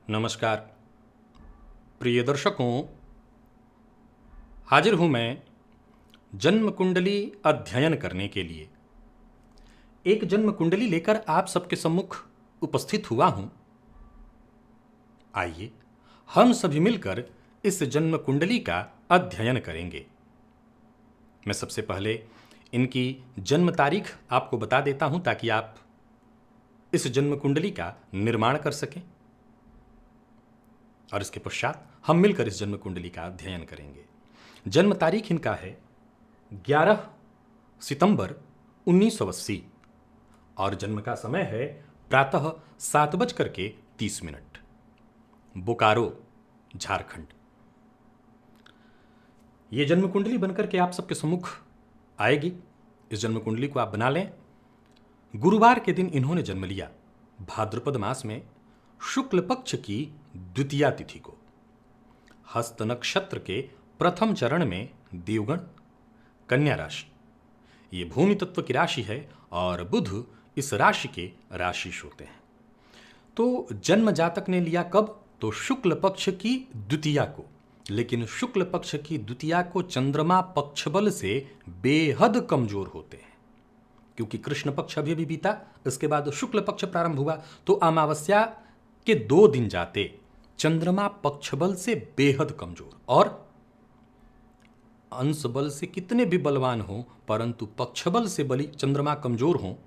नमस्कार प्रिय दर्शकों, हाजिर हूं मैं जन्म कुंडली अध्ययन करने के लिए। एक जन्म कुंडली लेकर आप सबके सम्मुख उपस्थित हुआ हूं। आइए हम सभी मिलकर इस जन्म कुंडली का अध्ययन करेंगे। मैं सबसे पहले इनकी जन्म तारीख आपको बता देता हूं ताकि आप इस जन्म कुंडली का निर्माण कर सकें और इसके पश्चात हम मिलकर इस जन्म कुंडली का अध्ययन करेंगे। जन्म तारीख इनका है 11 सितंबर 1980 और जन्म का समय है प्रातः 7:30, बोकारो, झारखंड। ये जन्म कुंडली बनकर के आप सबके सम्मुख आएगी। इस जन्म कुंडली को आप बना लें। गुरुवार के दिन इन्होंने जन्म लिया, भाद्रपद मास में शुक्ल पक्ष की द्वितीया तिथि को। हस्त नक्षत्र के प्रथम चरण में देवगण, कन्या राशि। ये भूमि तत्व की राशि है और बुध इस राशि के राशिश होते हैं। तो जन्म जातक ने लिया कब? तो शुक्ल पक्ष की द्वितीया को। लेकिन शुक्ल पक्ष की द्वितीया को चंद्रमा पक्ष बल से बेहद कमजोर होते हैं, क्योंकि कृष्ण पक्ष अभी बीता, इसके बाद शुक्ल पक्ष प्रारंभ हुआ। तो अमावस्या के 2 दिन जाते चंद्रमा पक्ष बल से बेहद कमजोर, और अंश बल से कितने भी बलवान हो परंतु पक्ष बल से बली चंद्रमा कमजोर हो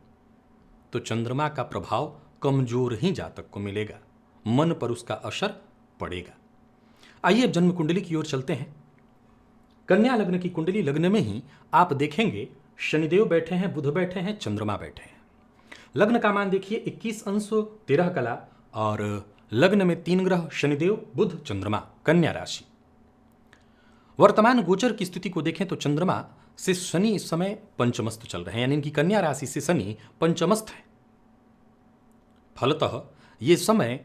तो चंद्रमा का प्रभाव कमजोर ही जातक को मिलेगा, मन पर उसका असर पड़ेगा। आइए अब जन्म कुंडली की ओर चलते हैं। कन्या लग्न की कुंडली लग्न में ही आप देखेंगे शनिदेव बैठे हैं, बुध बैठे हैं, चंद्रमा बैठे हैं। लग्न का मान देखिए 21 अंश 13 कला, और लग्न में 3 ग्रह शनिदेव, बुध, चंद्रमा, कन्या राशि। वर्तमान गोचर की स्थिति को देखें तो चंद्रमा से शनि इस समय पंचमस्त चल रहे हैं, यानी इनकी कन्या राशि से शनि पंचमस्त है। फलतः ये समय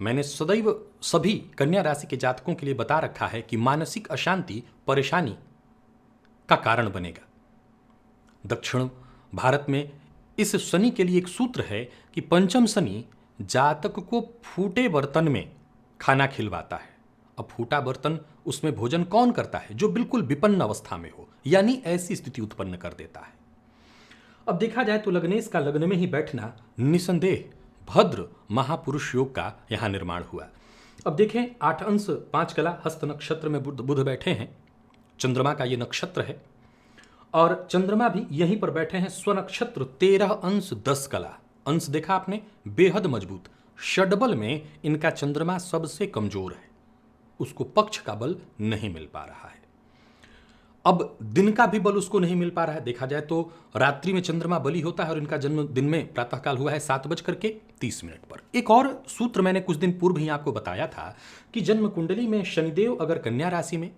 मैंने सदैव सभी कन्या राशि के जातकों के लिए बता रखा है कि मानसिक अशांति, परेशानी का कारण बनेगा। दक्षिण भारत में इस शनि के लिए एक सूत्र है कि पंचम शनि जातक को फूटे बर्तन में खाना खिलवाता है। अब फूटा बर्तन, उसमें भोजन कौन करता है? जो बिल्कुल विपन्न अवस्था में हो, यानी ऐसी स्थिति उत्पन्न कर देता है। अब देखा जाए तो लग्नेश का लग्न में ही बैठना निसंदेह भद्र महापुरुष योग का यहां निर्माण हुआ। अब देखें 8 अंश 5 कला हस्त नक्षत्र में बुध बैठे हैं। चंद्रमा का ये नक्षत्र है और चंद्रमा भी यहीं पर बैठे हैं स्वनक्षत्र 13 अंश 10 कला। अंश देखा आपने, बेहद मजबूत। षडबल में इनका चंद्रमा सबसे कमजोर है, उसको पक्ष का बल नहीं मिल पा रहा है। अब दिन का भी बल उसको नहीं मिल पा रहा है। देखा जाए तो रात्रि में चंद्रमा बली होता है और इनका जन्म दिन में प्रातःकाल हुआ है 7:30 पर। एक और सूत्र मैंने कुछ दिन पूर्व ही आपको बताया था कि जन्म कुंडली में शनिदेव अगर कन्या राशि में,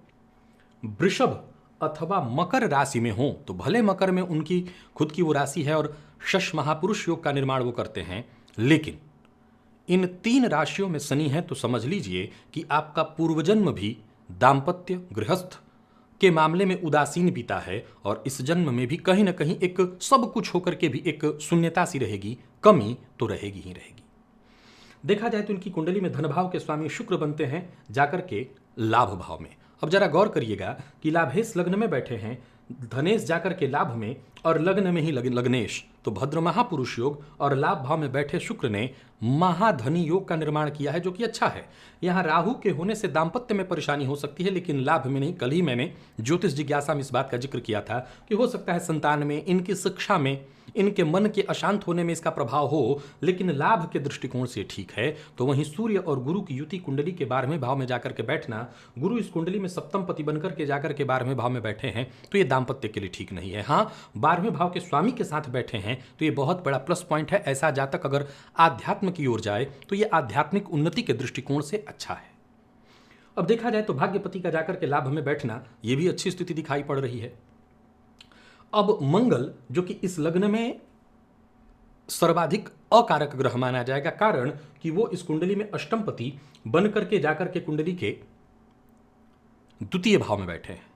वृषभ अथवा मकर राशि में हो तो भले मकर में उनकी खुद की वो राशि है और शश महापुरुष योग का निर्माण वो करते हैं, लेकिन इन 3 राशियों में शनि है तो समझ लीजिए कि आपका पूर्वजन्म भी दाम्पत्य गृहस्थ के मामले में उदासीन बीता है और इस जन्म में भी कहीं ना कहीं एक सब कुछ होकर के भी एक शून्यता सी रहेगी, कमी तो रहेगी ही रहेगी। देखा जाए तो इनकी कुंडली में धन भाव के स्वामी शुक्र बनते हैं जाकर के लाभ भाव में। अब जरा गौर करिएगा कि लाभेश लग्न में बैठे हैं, धनेश जाकर के लाभ में, और लग्न में ही लग्नेश, तो भद्र महापुरुष योग और लाभ भाव में बैठे शुक्र ने महाधनी योग का निर्माण किया है, जो कि अच्छा है। यहाँ राहु के होने से दाम्पत्य में परेशानी हो सकती है, लेकिन लाभ में नहीं। कल ही मैंने ज्योतिष जिज्ञासा में इस बात का जिक्र किया था कि हो सकता है संतान में, इनकी शिक्षा में, इनके मन के अशांत होने में इसका प्रभाव हो, लेकिन लाभ के दृष्टिकोण से ठीक है। तो वहीं सूर्य और गुरु की युति कुंडली के 12वें भाव में जाकर के बैठना, गुरु इस कुंडली में सप्तम पति बनकर के जाकर के 12वें भाव में बैठे हैं, तो ये दाम्पत्य के लिए ठीक नहीं है। हाँ, 12वें भाव के स्वामी के साथ बैठे हैं तो ये बहुत बड़ा प्लस पॉइंट है। ऐसा जातक अगर आध्यात्म की ओर जाए तो ये आध्यात्मिक उन्नति के दृष्टिकोण से अच्छा है। अब देखा जाए तो भाग्यपति का जाकर के लाभ में बैठना, ये भी अच्छी स्थिति दिखाई पड़ रही है। अब मंगल, जो कि इस लग्न में सर्वाधिक अकारक ग्रह माना जाएगा, कारण कि वो इस कुंडली में अष्टमपति बन करके जाकर के कुंडली के द्वितीय भाव में बैठे हैं।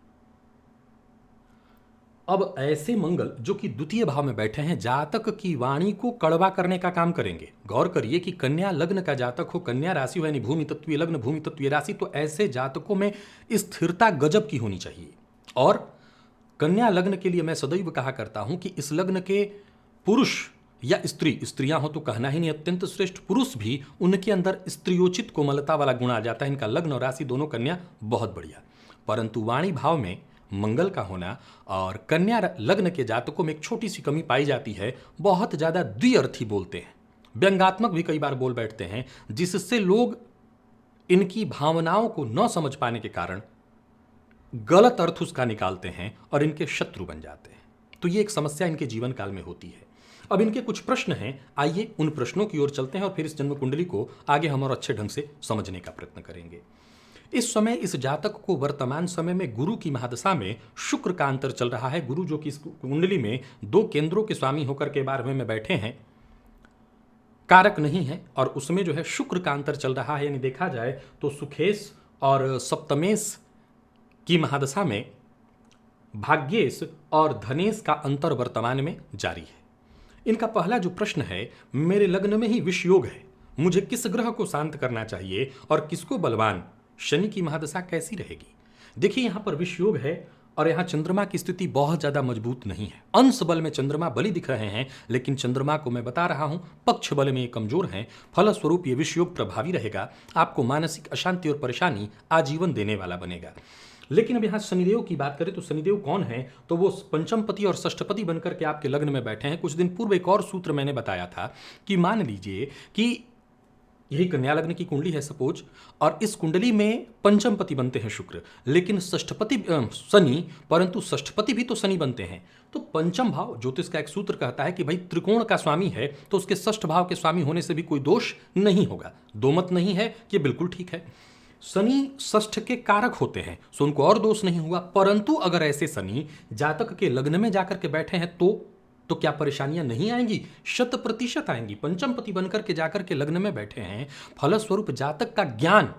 अब ऐसे मंगल जो कि द्वितीय भाव में बैठे हैं, जातक की वाणी को कड़वा करने का काम करेंगे। गौर करिए कि कन्या लग्न का जातक हो, कन्या राशि हो यानी भूमि तत्वीय लग्न, भूमि तत्वीय राशि, तो ऐसे जातकों में स्थिरता गजब की होनी चाहिए। और कन्या लग्न के लिए मैं सदैव कहा करता हूं कि इस लग्न के पुरुष या स्त्रियां हो तो कहना ही नहीं, अत्यंत श्रेष्ठ पुरुष भी, उनके अंदर स्त्रियोचित कोमलता वाला गुण आ जाता है। इनका लग्न और राशि दोनों कन्या बहुत बढ़िया, परंतु वाणी भाव में मंगल का होना और कन्या लग्न के जातकों में एक छोटी सी कमी पाई जाती है, बहुत ज़्यादा द्विअर्थी बोलते हैं, व्यंग्यात्मक भी कई बार बोल बैठते हैं, जिससे लोग इनकी भावनाओं को न समझ पाने के कारण गलत अर्थ उसका निकालते हैं और इनके शत्रु बन जाते हैं। तो ये एक समस्या इनके जीवन काल में होती है। अब इनके कुछ प्रश्न हैं, आइए उन प्रश्नों की ओर चलते हैं और फिर इस जन्म कुंडली को आगे हम और अच्छे ढंग से समझने का प्रयत्न करेंगे। इस समय इस जातक को वर्तमान समय में गुरु की महादशा में शुक्र का अंतर चल रहा है। गुरु जो कि इस कुंडली में 2 केंद्रों के स्वामी होकर के 12वें में बैठे हैं, कारक नहीं है, और उसमें जो है शुक्र का अंतर चल रहा है। यानी देखा जाए तो सुखेश और सप्तमेश की महादशा में भाग्येश और धनेश का अंतर वर्तमान में जारी है। इनका पहला जो प्रश्न है, मेरे लग्न में ही विष योग है, मुझे किस ग्रह को शांत करना चाहिए और किसको बलवान? शनि की महादशा कैसी रहेगी? देखिए, यहां पर विष योग है और यहां चंद्रमा की स्थिति बहुत ज्यादा मजबूत नहीं है। अंश बल में चंद्रमा बली दिख रहे हैं, लेकिन चंद्रमा को मैं बता रहा हूं पक्ष बल में ये कमजोर हैं। फलस्वरूप ये विष योग प्रभावी रहेगा, आपको मानसिक अशांति और परेशानी आजीवन देने वाला बनेगा। लेकिन अब यहाँ शनिदेव की बात करें तो शनिदेव कौन है? तो वो पंचमपति और षष्ठपति बनकर के आपके लग्न में बैठे हैं। कुछ दिन पूर्व एक और सूत्र मैंने बताया था कि मान लीजिए कि यही कन्या लग्न की कुंडली है सपोज, और इस कुंडली में पंचमपति बनते हैं शुक्र, लेकिन षष्ठपति शनि, परंतु षष्ठपति भी तो शनि बनते हैं। तो पंचम भाव ज्योतिष का एक सूत्र कहता है कि भाई त्रिकोण का स्वामी है तो उसके षष्ठ भाव के स्वामी होने से भी कोई दोष नहीं होगा। दो मत नहीं है, ये बिल्कुल ठीक है। शनि षष्ठ के कारक होते हैं, सो उनको और दोष नहीं हुआ। परंतु अगर ऐसे शनि जातक के लग्न में जाकर के बैठे हैं तो क्या परेशानियां नहीं आएंगी? 100% आएंगी। पंचमपति बनकर के जाकर के लग्न में बैठे हैं, फलस्वरूप जातक का ज्ञान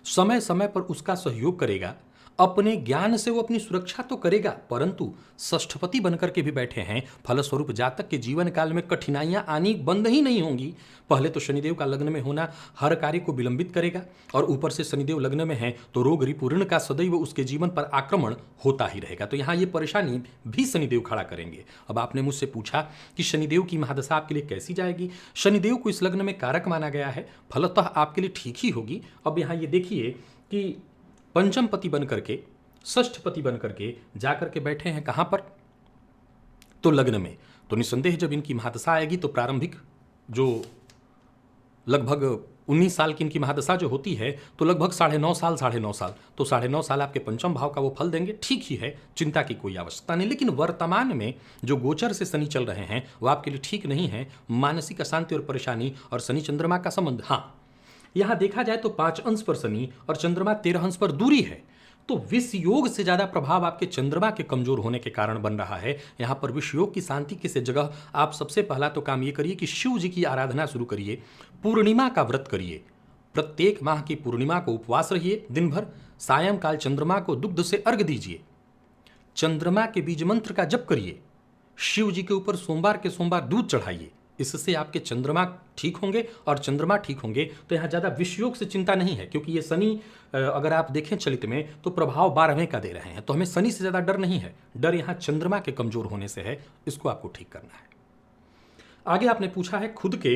समय समय पर उसका सहयोग करेगा। अपने ज्ञान से वो अपनी सुरक्षा तो करेगा, परंतु षष्ठपति बनकर के भी बैठे हैं, फलस्वरूप जातक के जीवन काल में कठिनाइयां आनी बंद ही नहीं होंगी। पहले तो शनिदेव का लग्न में होना हर कार्य को विलंबित करेगा, और ऊपर से शनिदेव लग्न में है तो रोग रिपुऋण का सदैव उसके जीवन पर आक्रमण होता ही रहेगा। तो यहाँ ये परेशानी भी शनिदेव खड़ा करेंगे। अब आपने मुझसे पूछा कि शनिदेव की महादशा आपके लिए कैसी जाएगी? शनिदेव को इस लग्न में कारक माना गया है, फलतः आपके लिए ठीक ही होगी। अब यहाँ ये देखिए कि पंचमपति बन करके षष्ठपति बन करके जाकर के बैठे हैं कहां पर? तो लग्न में। तो निसंदेह जब इनकी महादशा आएगी तो प्रारंभिक जो लगभग 19 साल की इनकी महादशा जो होती है, तो लगभग 9.5 साल, तो 9.5 साल आपके पंचम भाव का वो फल देंगे। ठीक ही है, चिंता की कोई आवश्यकता नहीं। लेकिन वर्तमान में जो गोचर से शनि चल रहे हैं वो आपके लिए ठीक नहीं है। मानसिक अशांति और परेशानी और शनि चंद्रमा का संबंध, हाँ, यहां देखा जाए तो 5 अंश पर शनि और चंद्रमा 13 अंश पर दूरी है, तो विष योग से ज्यादा प्रभाव आपके चंद्रमा के कमजोर होने के कारण बन रहा है। यहां पर विष योग की शांति की से जगह आप सबसे पहला तो काम ये करिए कि शिव जी की आराधना शुरू करिए, पूर्णिमा का व्रत करिए, प्रत्येक माह की पूर्णिमा को उपवास रहिए दिन भर, सायंकाल चंद्रमा को दुग्ध से अर्घ दीजिए, चंद्रमा के बीज मंत्र का जप करिए, शिव जी के ऊपर सोमवार के सोमवार दूध चढ़ाइए। इससे आपके चंद्रमा ठीक होंगे, और चंद्रमा ठीक होंगे तो यहाँ ज़्यादा विषयोग से चिंता नहीं है, क्योंकि ये शनि अगर आप देखें चलित में तो प्रभाव 12वें का दे रहे हैं, तो हमें शनि से ज़्यादा डर नहीं है। डर यहाँ चंद्रमा के कमजोर होने से है, इसको आपको ठीक करना है। आगे आपने पूछा है खुद के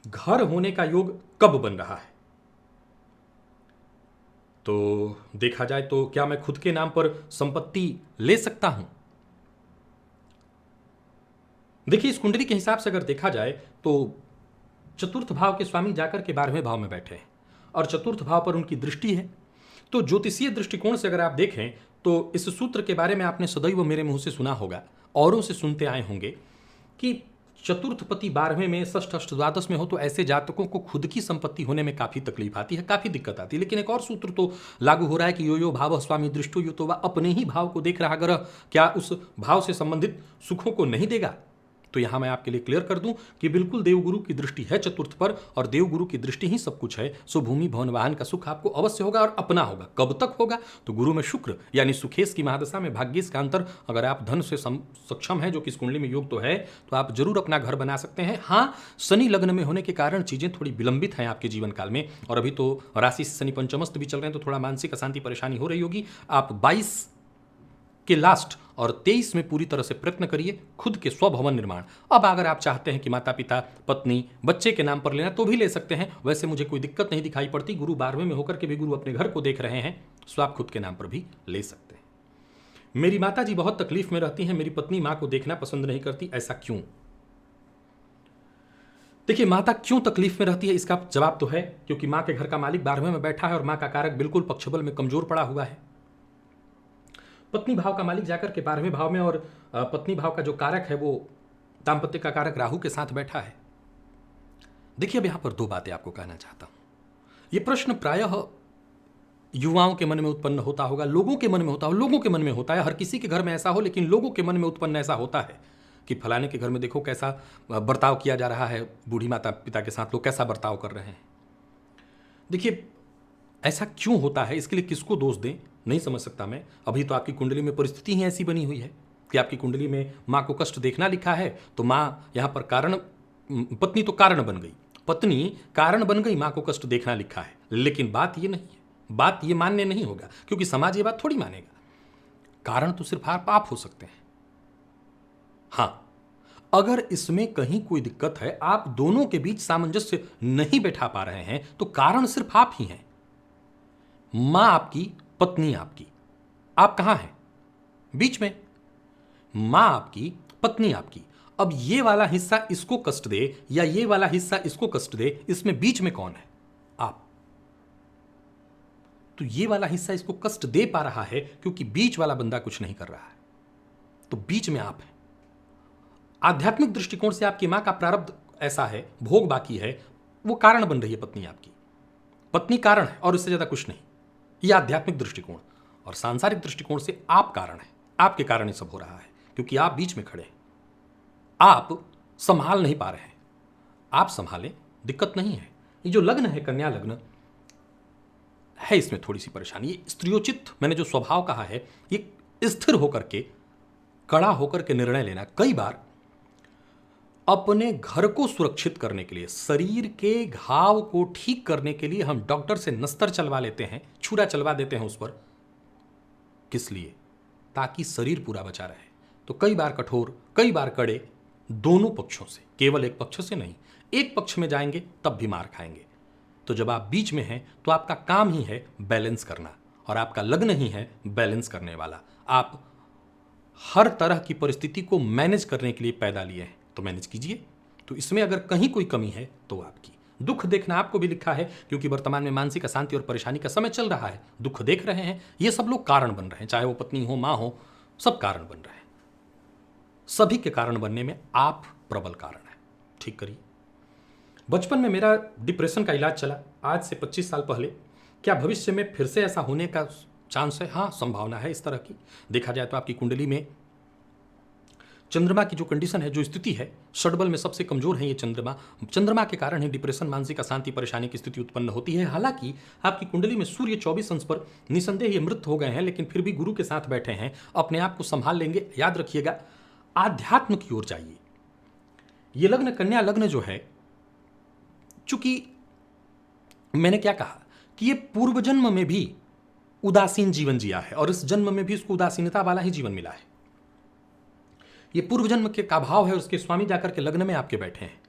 घर होने का योग कब बन रहा है? तो देखा जाए तो क्या मैं खुद के नाम पर संपत्ति ले सकता हूं? देखिए, इस कुंडली के हिसाब से अगर देखा जाए तो चतुर्थ भाव के स्वामी जाकर के 12वें भाव में बैठे हैं, और चतुर्थ भाव पर उनकी दृष्टि है। तो ज्योतिषीय दृष्टिकोण से अगर आप देखें तो इस सूत्र के बारे में आपने सदैव मेरे मुंह से सुना होगा, औरों से सुनते आए होंगे कि चतुर्थपति 12वें में, षष्ठ, अष्ट, द्वादश में हो तो ऐसे जातकों को खुद की संपत्ति होने में काफी तकलीफ आती है, काफी दिक्कत आती है। लेकिन एक और सूत्र तो लागू हो रहा है कि यो यो भाव स्वामी दृष्टो यो, तो वह अपने ही भाव को देख रहा ग्रह क्या उस भाव से संबंधित सुखों को नहीं देगा? तो यहां मैं आपके लिए क्लियर कर दूं कि बिल्कुल देवगुरु की दृष्टि है चतुर्थ पर, और देवगुरु की दृष्टि ही सब कुछ है। सो भूमि भवन वाहन का सुख आपको अवश्य होगा और अपना होगा। कब तक होगा? तो गुरु में शुक्र यानी सुखेश की महादशा में भाग्येश का अंतर, अगर आप धन से सक्षम है, जो कि इस कुंडली में योग तो है, तो आप जरूर अपना घर बना सकते हैं। हाँ, शनि लग्न में होने के कारण चीजें थोड़ी विलंबित हैं आपके जीवन काल में, और अभी तो राशि से शनि पंचमस्त भी चल रहे हैं, तो थोड़ा मानसिक अशांति परेशानी हो रही होगी। आप 22 के लास्ट और 23 में पूरी तरह से प्रयत्न करिए खुद के स्वभवन निर्माण। अब अगर आप चाहते हैं कि माता पिता, पत्नी, बच्चे के नाम पर लेना तो भी ले सकते हैं, वैसे मुझे कोई दिक्कत नहीं दिखाई पड़ती। गुरु 12वें में होकर के भी गुरु अपने घर को देख रहे हैं, सो आप खुद के नाम पर भी ले सकते हैं। मेरी माता जी बहुत तकलीफ में रहती हैं, मेरी पत्नी मां को देखना पसंद नहीं करती, ऐसा क्यों? देखिए, माता क्यों तकलीफ में रहती है इसका जवाब तो है क्योंकि मां के घर का मालिक 12वें में बैठा है और मां का कारक बिल्कुल पक्षबल में कमजोर पड़ा हुआ है। पत्नी भाव का मालिक जाकर के 12वें भाव में, और पत्नी भाव का जो कारक है वो दाम्पत्य का कारक राहु के साथ बैठा है। देखिए, अब यहां पर दो बातें आपको कहना चाहता हूं। यह प्रश्न प्रायः युवाओं के मन में उत्पन्न होता होगा, लोगों के मन में होता हो, लोगों के मन में होता है, हर किसी के घर में ऐसा हो, लेकिन लोगों के मन में उत्पन्न ऐसा होता है कि फलाने के घर में देखो कैसा बर्ताव किया जा रहा है, बूढ़ी माता पिता के साथ लोग कैसा बर्ताव कर रहे हैं। देखिए, ऐसा क्यों होता है, इसके लिए किसको दोष दें नहीं समझ सकता मैं। अभी तो आपकी कुंडली में परिस्थिति ही ऐसी बनी हुई है कि आपकी कुंडली में मां को कष्ट देखना लिखा है, तो मां यहां पर कारण, पत्नी तो कारण बन गई, पत्नी कारण बन गई, मां को कष्ट देखना लिखा है। लेकिन बात ये नहीं है, बात ये मान्य नहीं होगा क्योंकि समाज ये बात थोड़ी मानेगा। कारण तो सिर्फ आप हो सकते हैं। हां, अगर इसमें कहीं कोई दिक्कत है, आप दोनों के बीच सामंजस्य नहीं बैठा पा रहे हैं, तो कारण सिर्फ आप ही हैं। मां आपकी, पत्नी आपकी, आप कहां हैं? बीच में। मां आपकी, पत्नी आपकी। अब ये वाला हिस्सा इसको कष्ट दे या ये वाला हिस्सा इसको कष्ट दे, इसमें बीच में कौन है? आप। तो ये वाला हिस्सा इसको कष्ट दे पा रहा है क्योंकि बीच वाला बंदा कुछ नहीं कर रहा है, तो बीच में आप हैं। आध्यात्मिक दृष्टिकोण से आपकी मां का प्रारब्ध ऐसा है, भोग बाकी है, वो कारण बन रही है पत्नी आपकी। पत्नी कारण है और इससे ज्यादा कुछ नहीं, यह आध्यात्मिक दृष्टिकोण। और सांसारिक दृष्टिकोण से आप कारण है, आपके कारण ये सब हो रहा है क्योंकि आप बीच में खड़े हैं, आप संभाल नहीं पा रहे हैं। आप संभालें, दिक्कत नहीं है। ये जो लग्न है, कन्या लग्न है, इसमें थोड़ी सी परेशानी। ये स्त्रियोचित मैंने जो स्वभाव कहा है, ये स्थिर होकर के, कड़ा होकर के निर्णय लेना। कई बार अपने घर को सुरक्षित करने के लिए, शरीर के घाव को ठीक करने के लिए हम डॉक्टर से नस्तर चलवा लेते हैं, छुरा चलवा देते हैं उस पर। किस लिए? ताकि शरीर पूरा बचा रहे। तो कई बार कठोर, कई बार कड़े, दोनों पक्षों से, केवल एक पक्ष से नहीं। एक पक्ष में जाएंगे तब भी मार खाएंगे। तो जब आप बीच में हैं तो आपका काम ही है बैलेंस करना, और आपका लग्न ही है बैलेंस करने वाला। आप हर तरह की परिस्थिति को मैनेज करने के लिए पैदा लिए हैं, तो मैनेज कीजिए। तो इसमें अगर कहीं कोई कमी है तो आपकी। दुख देखना आपको भी लिखा है क्योंकि वर्तमान में मानसिक अशांति और परेशानी का समय चल रहा है, दुख देख रहे हैं। ये सब लोग कारण बन रहे हैं, चाहे वो पत्नी हो, मां हो, सब कारण बन रहे हैं। सभी के कारण बनने में आप प्रबल कारण है। ठीक करिए। बचपन में मेरा डिप्रेशन का इलाज चला, आज से 25 साल पहले। क्या भविष्य में फिर से ऐसा होने का चांस है? हाँ, संभावना है इस तरह की। देखा जाए तो आपकी कुंडली में चंद्रमा की जो कंडीशन है, जो स्थिति है, षडबल में सबसे कमजोर है ये चंद्रमा के कारण ही डिप्रेशन, मानसिक अशांति, परेशानी की स्थिति उत्पन्न होती है। हालांकि आपकी कुंडली में सूर्य 24 अंश पर निसंदेह ये मृत हो गए हैं, लेकिन फिर भी गुरु के साथ बैठे हैं, अपने आप को संभाल लेंगे। याद रखिएगा, आध्यात्म की ओर जाइए। ये लग्न, कन्या लग्न जो है, चूंकि मैंने क्या कहा कि ये पूर्व जन्म में भी उदासीन जीवन जिया है और इस जन्म में भी उसको उदासीनता वाला ही जीवन मिला है। ये पूर्व जन्म के का भाव है, उसके स्वामी जाकर के लग्न में आपके बैठे हैं।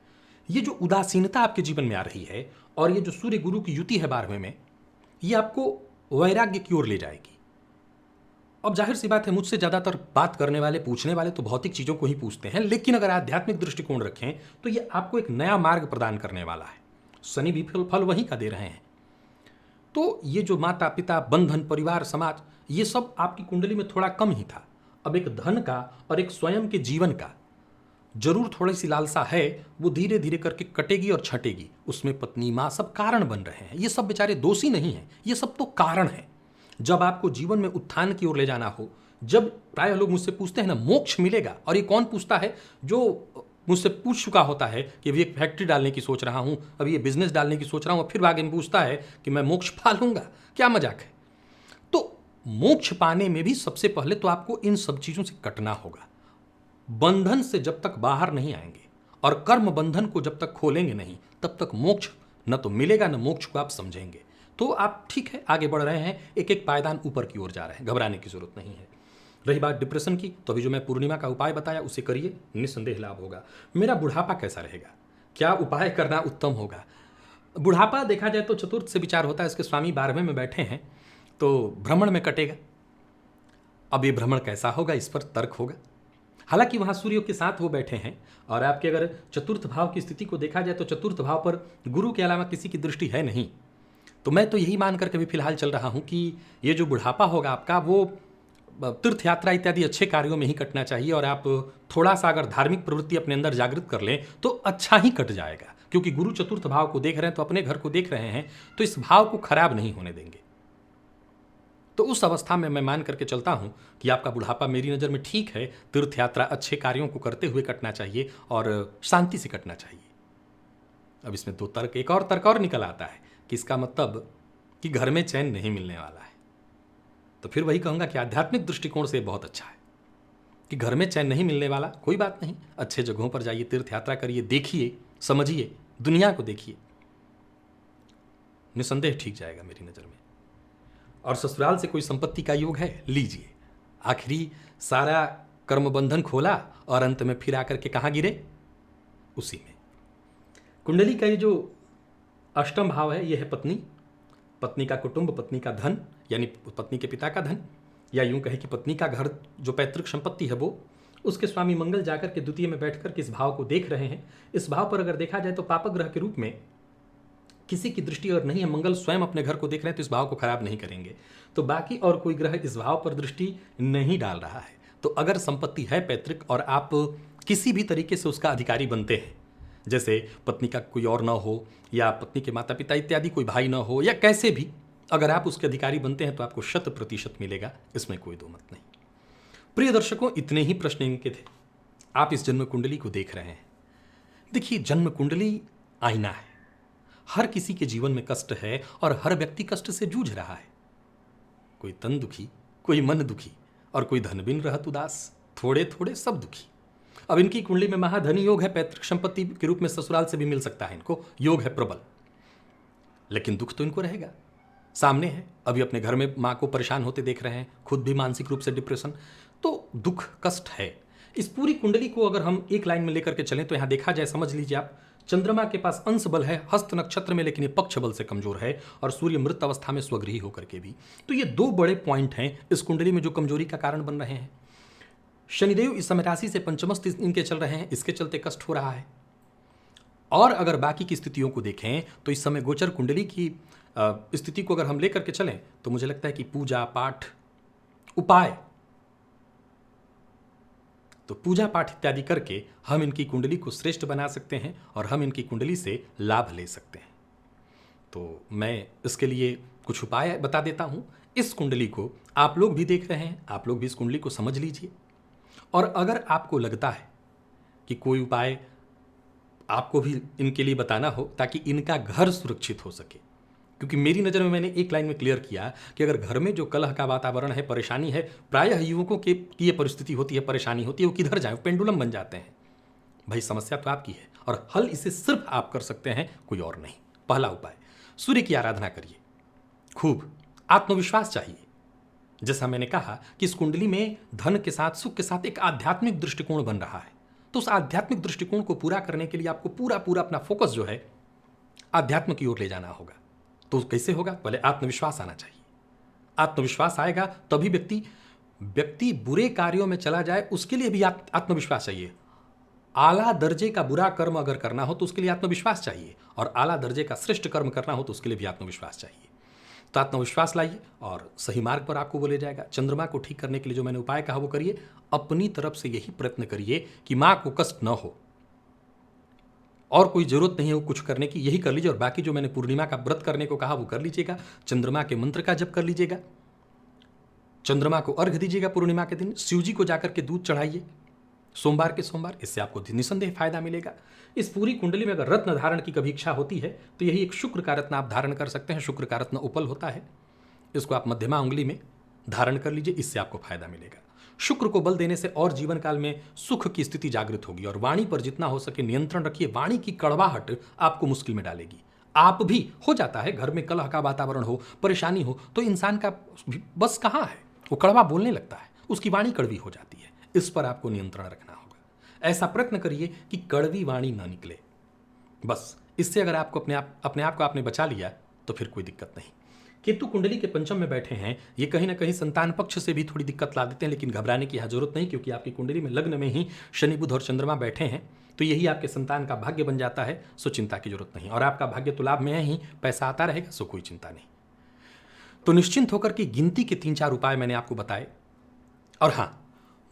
ये जो उदासीनता आपके जीवन में आ रही है और ये जो सूर्य गुरु की युति है 12वें में, ये आपको वैराग्य की ओर ले जाएगी। अब जाहिर सी बात है, मुझसे ज्यादातर बात करने वाले, पूछने वाले तो भौतिक चीजों को ही पूछते हैं, लेकिन अगर आध्यात्मिक दृष्टिकोण रखें तो ये आपको एक नया मार्ग प्रदान करने वाला है। शनि भी फल वहीं का दे रहे हैं। तो ये जो माता पिता, बंधन, परिवार, समाज, ये सब आपकी कुंडली में थोड़ा कम ही था। अब एक धन का और एक स्वयं के जीवन का जरूर थोड़ी सी लालसा है, वो धीरे धीरे करके कटेगी और छटेगी। उसमें पत्नी, माँ सब कारण बन रहे हैं। ये सब बेचारे दोषी नहीं हैं, ये सब तो कारण है। जब आपको जीवन में उत्थान की ओर ले जाना हो, जब प्राय लोग मुझसे पूछते हैं ना, मोक्ष मिलेगा, और ये कौन पूछता है? जो मुझसे पूछ चुका होता है कि अभी एक फैक्ट्री डालने की सोच रहा हूँ, अभी ये बिजनेस डालने की सोच रहा हूँ, फिर आगे में पूछता है कि मैं मोक्ष पा लूँगा, क्या मजाक है। तो मोक्ष पाने में भी सबसे पहले तो आपको इन सब चीज़ों से कटना होगा। बंधन से जब तक बाहर नहीं आएंगे और कर्म बंधन को जब तक खोलेंगे नहीं, तब तक मोक्ष न तो मिलेगा न मोक्ष को आप समझेंगे। तो आप ठीक है आगे बढ़ रहे हैं, एक एक पायदान ऊपर की ओर जा रहे हैं, घबराने की जरूरत नहीं है। रही बात डिप्रेशन की, तो अभी जो मैं पूर्णिमा का उपाय बताया उसे करिए, निस्संदेह लाभ होगा। मेरा बुढ़ापा कैसा रहेगा, क्या उपाय करना उत्तम होगा। बुढ़ापा देखा जाए तो चतुर्थ से विचार होता है, इसके स्वामी 12वें में बैठे हैं तो भ्रमण में कटेगा। अब ये भ्रमण कैसा होगा, इस पर तर्क होगा। हालांकि वहां सूर्य के साथ वो बैठे हैं, और आपके अगर चतुर्थ भाव की स्थिति को देखा जाए तो चतुर्थ भाव पर गुरु के अलावा किसी की दृष्टि है नहीं। तो मैं तो यही मान करके भी फिलहाल चल रहा हूं कि ये जो बुढ़ापा होगा आपका, वो तीर्थ यात्रा इत्यादि अच्छे कार्यों में ही कटना चाहिए, और आप थोड़ा सा अगर धार्मिक प्रवृत्ति अपने अंदर जागृत कर लें तो अच्छा ही कट जाएगा। क्योंकि गुरु चतुर्थ भाव को देख रहे हैं तो अपने घर को देख रहे हैं, तो इस भाव को खराब नहीं होने देंगे। तो उस अवस्था में मैं मान करके चलता हूं कि आपका बुढ़ापा मेरी नज़र में ठीक है, तीर्थ यात्रा अच्छे कार्यों को करते हुए कटना चाहिए और शांति से कटना चाहिए। अब इसमें दो तर्क, एक और तर्क और निकल आता है कि इसका मतलब कि घर में चैन नहीं मिलने वाला है। तो फिर वही कहूँगा कि आध्यात्मिक दृष्टिकोण से बहुत अच्छा है कि घर में चैन नहीं मिलने वाला, कोई बात नहीं, अच्छे जगहों पर जाइए, तीर्थ यात्रा करिए, देखिए, समझिए, दुनिया को देखिए, निसंदेह ठीक जाएगा मेरी नज़र में। और ससुराल से कोई संपत्ति का योग है, लीजिए। आखिरी सारा कर्म बंधन खोला और अंत में फिर आकर के कहाँ गिरे, उसी में। कुंडली का ये जो अष्टम भाव है, यह है पत्नी, पत्नी का कुटुंब, पत्नी का धन, यानी पत्नी के पिता का धन, या यूं कहे कि पत्नी का घर जो पैतृक संपत्ति है वो, उसके स्वामी मंगल जाकर के द्वितीय में बैठकर के इस भाव को देख रहे हैं। इस भाव पर अगर देखा जाए तो पापक ग्रह के रूप में किसी की दृष्टि अगर नहीं है, मंगल स्वयं अपने घर को देख रहे हैं, तो इस भाव को खराब नहीं करेंगे। तो बाकी और कोई ग्रह इस भाव पर दृष्टि नहीं डाल रहा है। तो अगर संपत्ति है पैतृक और आप किसी भी तरीके से उसका अधिकारी बनते हैं, जैसे पत्नी का कोई और ना हो, या पत्नी के माता पिता इत्यादि कोई भाई ना हो, या कैसे भी अगर आप उसके अधिकारी बनते हैं तो आपको 100% मिलेगा, इसमें कोई दो मत नहीं। प्रिय दर्शकों, इतने ही प्रश्न इनके थे। आप इस जन्म कुंडली को देख रहे हैं। देखिए, जन्म कुंडली आईना है। हर किसी के जीवन में कष्ट है और हर व्यक्ति कष्ट से जूझ रहा है। कोई तन दुखी, कोई मन दुखी, और कोई धन बिन रहत उदास, थोड़े थोड़े सब दुखी। अब इनकी कुंडली में महाधनी योग है, पैतृक संपत्ति के रूप में ससुराल से भी मिल सकता है, इनको योग है प्रबल, लेकिन दुख तो इनको रहेगा, सामने है। अभी अपने घर में माँ को परेशान होते देख रहे हैं, खुद भी मानसिक रूप से डिप्रेशन, तो दुख कष्ट है। इस पूरी कुंडली को अगर हम एक लाइन में लेकर के चलें तो यहाँ देखा जाए, समझ लीजिए आप, चंद्रमा के पास अंश बल है हस्त नक्षत्र में, लेकिन ये पक्ष बल से कमजोर है, और सूर्य मृत अवस्था में स्वगृही होकर के भी। तो ये दो बड़े पॉइंट हैं इस कुंडली में जो कमजोरी का कारण बन रहे हैं। शनिदेव इस समय राशि से पंचमस्थ इनके चल रहे हैं, इसके चलते कष्ट हो रहा है। और अगर बाकी की स्थितियों को देखें तो इस समय गोचर कुंडली की स्थिति को अगर हम लेकर के चलें तो मुझे लगता है कि पूजा पाठ उपाय, तो पूजा पाठ इत्यादि करके हम इनकी कुंडली को श्रेष्ठ बना सकते हैं और हम इनकी कुंडली से लाभ ले सकते हैं। तो मैं इसके लिए कुछ उपाय बता देता हूं। इस कुंडली को आप लोग भी देख रहे हैं, आप लोग भी इस कुंडली को समझ लीजिए, और अगर आपको लगता है कि कोई उपाय आपको भी इनके लिए बताना हो ताकि इनका घर सुरक्षित हो सके, क्योंकि मेरी नज़र में मैंने एक लाइन में क्लियर किया कि अगर घर में जो कलह का वातावरण है, परेशानी है, प्रायः युवकों की ये परिस्थिति होती है, परेशानी होती है, वो किधर जाए, पेंडुलम बन जाते हैं। भाई समस्या तो आपकी है और हल इसे सिर्फ आप कर सकते हैं, कोई और नहीं। पहला उपाय, सूर्य की आराधना करिए, खूब आत्मविश्वास चाहिए। जैसा मैंने कहा कि इस कुंडली में धन के साथ, सुख के साथ एक आध्यात्मिक दृष्टिकोण बन रहा है, तो उस आध्यात्मिक दृष्टिकोण को पूरा करने के लिए आपको पूरा पूरा अपना फोकस जो है आध्यात्म की ओर ले जाना होगा। तो कैसे होगा? पहले आत्मविश्वास आना चाहिए। आत्मविश्वास आएगा तभी व्यक्ति बुरे कार्यों में चला जाए, उसके लिए भी आत्मविश्वास चाहिए। आला दर्जे का बुरा कर्म अगर करना हो तो उसके लिए आत्मविश्वास चाहिए, और आला दर्जे का श्रेष्ठ कर्म करना हो तो उसके लिए भी आत्मविश्वास चाहिए। तो आत्मविश्वास लाइए और सही मार्ग पर आपको बोले जाएगा। चंद्रमा को ठीक करने के लिए जो मैंने उपाय कहा वो करिए। अपनी तरफ से यही प्रयत्न करिए कि माँ को कष्ट न हो, और कोई जरूरत नहीं है वो कुछ करने की, यही कर लीजिए। और बाकी जो मैंने पूर्णिमा का व्रत करने को कहा वो कर लीजिएगा, चंद्रमा के मंत्र का जप कर लीजिएगा, चंद्रमा को अर्घ दीजिएगा पूर्णिमा के दिन, शिव जी को जाकर के दूध चढ़ाइए, सोमवार के सोमवार, इससे आपको निसंदेह फायदा मिलेगा। इस पूरी कुंडली में अगर रत्न धारण की कभी इच्छा होती है तो यही एक शुक्र का रत्न आप धारण कर सकते हैं। शुक्र का रत्न उपल होता है, इसको आप मध्यमा उंगली में धारण कर लीजिए, इससे आपको फायदा मिलेगा। शुक्र को बल देने से और जीवन काल में सुख की स्थिति जागृत होगी। और वाणी पर जितना हो सके नियंत्रण रखिए। वाणी की कड़वाहट आपको मुश्किल में डालेगी। आप भी हो जाता है, घर में कलह का वातावरण हो, परेशानी हो, तो इंसान का बस कहाँ है, वो कड़वा बोलने लगता है, उसकी वाणी कड़वी हो जाती है। इस पर आपको नियंत्रण रखना होगा। ऐसा प्रयत्न करिए कि कड़वी वाणी ना निकले। बस इससे अगर आपको अपने आप को आपने बचा लिया तो फिर कोई दिक्कत नहीं। केतु कुंडली के पंचम में बैठे हैं, ये कहीं ना कहीं संतान पक्ष से भी थोड़ी दिक्कत ला देते हैं, लेकिन घबराने की यहाँ जरूरत नहीं, क्योंकि आपकी कुंडली में लग्न में ही शनि बुध और चंद्रमा बैठे हैं, तो यही आपके संतान का भाग्य बन जाता है। सो चिंता की जरूरत नहीं। और आपका भाग्य तो लाभ में है ही, पैसा आता रहेगा, सो कोई चिंता नहीं। तो निश्चिंत होकर की गिनती के 3-4 उपाय मैंने आपको बताए। और हाँ,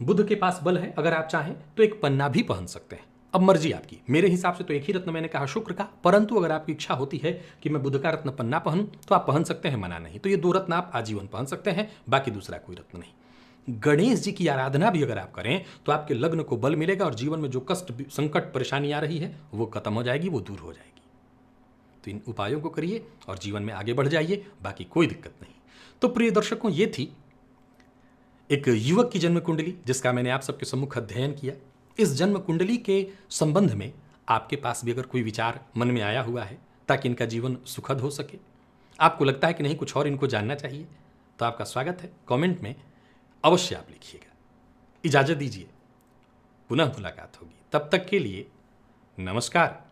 बुध के पास बल है, अगर आप चाहें तो एक पन्ना भी पहन सकते हैं। अब मर्जी आपकी। मेरे हिसाब से तो एक ही रत्न मैंने कहा, शुक्र का, परंतु अगर आपकी इच्छा होती है कि मैं बुध का रत्न पन्ना पहनूं तो आप पहन सकते हैं, मना नहीं। तो ये 2 रत्न आप आजीवन पहन सकते हैं, बाकी दूसरा कोई रत्न नहीं। गणेश जी की आराधना भी अगर आप करें तो आपके लग्न को बल मिलेगा और जीवन में जो कष्ट, संकट, परेशानी आ रही है वो खत्म हो जाएगी, वो दूर हो जाएगी। तो इन उपायों को करिए और जीवन में आगे बढ़ जाइए, बाकी कोई दिक्कत नहीं। तो प्रिय दर्शकों, ये थी एक युवक की जन्म कुंडली जिसका मैंने आप सबके सम्मुख अध्ययन किया। इस जन्म कुंडली के संबंध में आपके पास भी अगर कोई विचार मन में आया हुआ है ताकि इनका जीवन सुखद हो सके, आपको लगता है कि नहीं कुछ और इनको जानना चाहिए, तो आपका स्वागत है। कमेंट में अवश्य आप लिखिएगा। इजाजत दीजिए, पुनः मुलाकात होगी। तब तक के लिए नमस्कार।